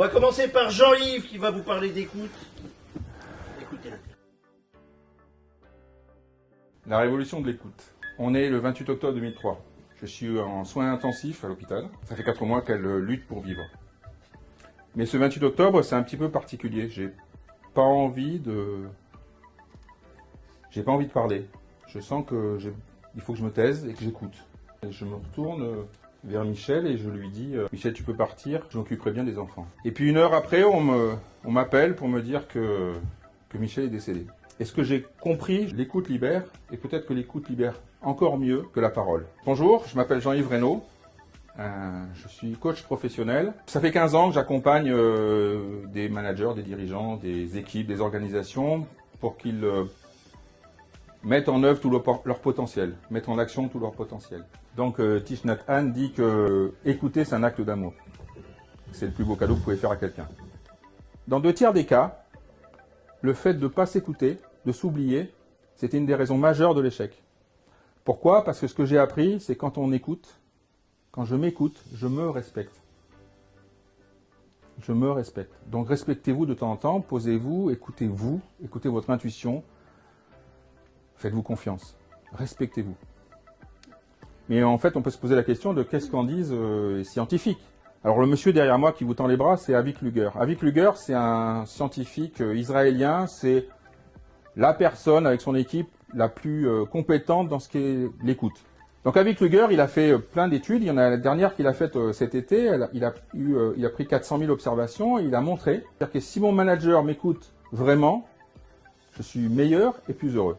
va commencer par Jean-Yves qui va vous parler d'écoute. Écoutez-le. La révolution de l'écoute. On est le 28 octobre 2003. Je suis en soins intensifs à l'hôpital. Ça fait 4 mois qu'elle lutte pour vivre. Mais ce 28 octobre, c'est un petit peu particulier. J'ai pas envie de parler. Je sens il faut que je me taise et que j'écoute. Je me retourne vers Michel et je lui dis « Michel, tu peux partir, je m'occuperai bien des enfants. » Et puis 1 heure après, on m'appelle pour me dire que Michel est décédé. Et ce que j'ai compris, l'écoute libère, et peut-être que l'écoute libère encore mieux que la parole. Bonjour, je m'appelle Jean-Yves Reynaud, je suis coach professionnel. Ça fait 15 ans que j'accompagne des managers, des dirigeants, des équipes, des organisations pour qu'ils mettent en œuvre tout leur potentiel, mettent en action tout leur potentiel. Donc Thich Nhat Hanh dit que écouter, c'est un acte d'amour. C'est le plus beau cadeau que vous pouvez faire à quelqu'un. Dans 2 tiers des cas, le fait de ne pas s'écouter, de s'oublier, c'était une des raisons majeures de l'échec. Pourquoi? Parce que ce que j'ai appris, c'est quand on écoute, quand je m'écoute, je me respecte. Je me respecte. Donc respectez-vous de temps en temps, posez-vous, écoutez votre intuition, faites-vous confiance, respectez-vous. Mais en fait, on peut se poser la question de qu'est-ce qu'en disent les scientifiques. Alors le monsieur derrière moi qui vous tend les bras, c'est Avik Luger. Avik Luger, c'est un scientifique israélien, c'est la personne avec son équipe la plus compétente dans ce qu'est l'écoute. Donc Avik Luger, il a fait plein d'études. Il y en a la dernière qu'il a faite cet été. Il a pris 400 000 observations et il a montré que si mon manager m'écoute vraiment, je suis meilleur et plus heureux.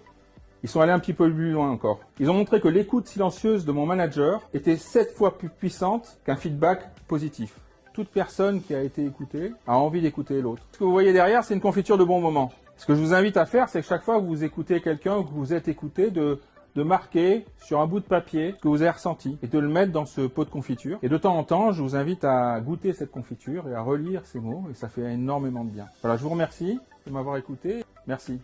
Ils sont allés un petit peu plus loin encore. Ils ont montré que l'écoute silencieuse de mon manager était 7 fois plus puissante qu'un feedback positif. Toute personne qui a été écoutée a envie d'écouter l'autre. Ce que vous voyez derrière, c'est une confiture de bons moments. Ce que je vous invite à faire, c'est que chaque fois que vous écoutez quelqu'un ou que vous êtes écouté, de marquer sur un bout de papier ce que vous avez ressenti et de le mettre dans ce pot de confiture. Et de temps en temps, je vous invite à goûter cette confiture et à relire ces mots et ça fait énormément de bien. Voilà, je vous remercie de m'avoir écouté. Merci.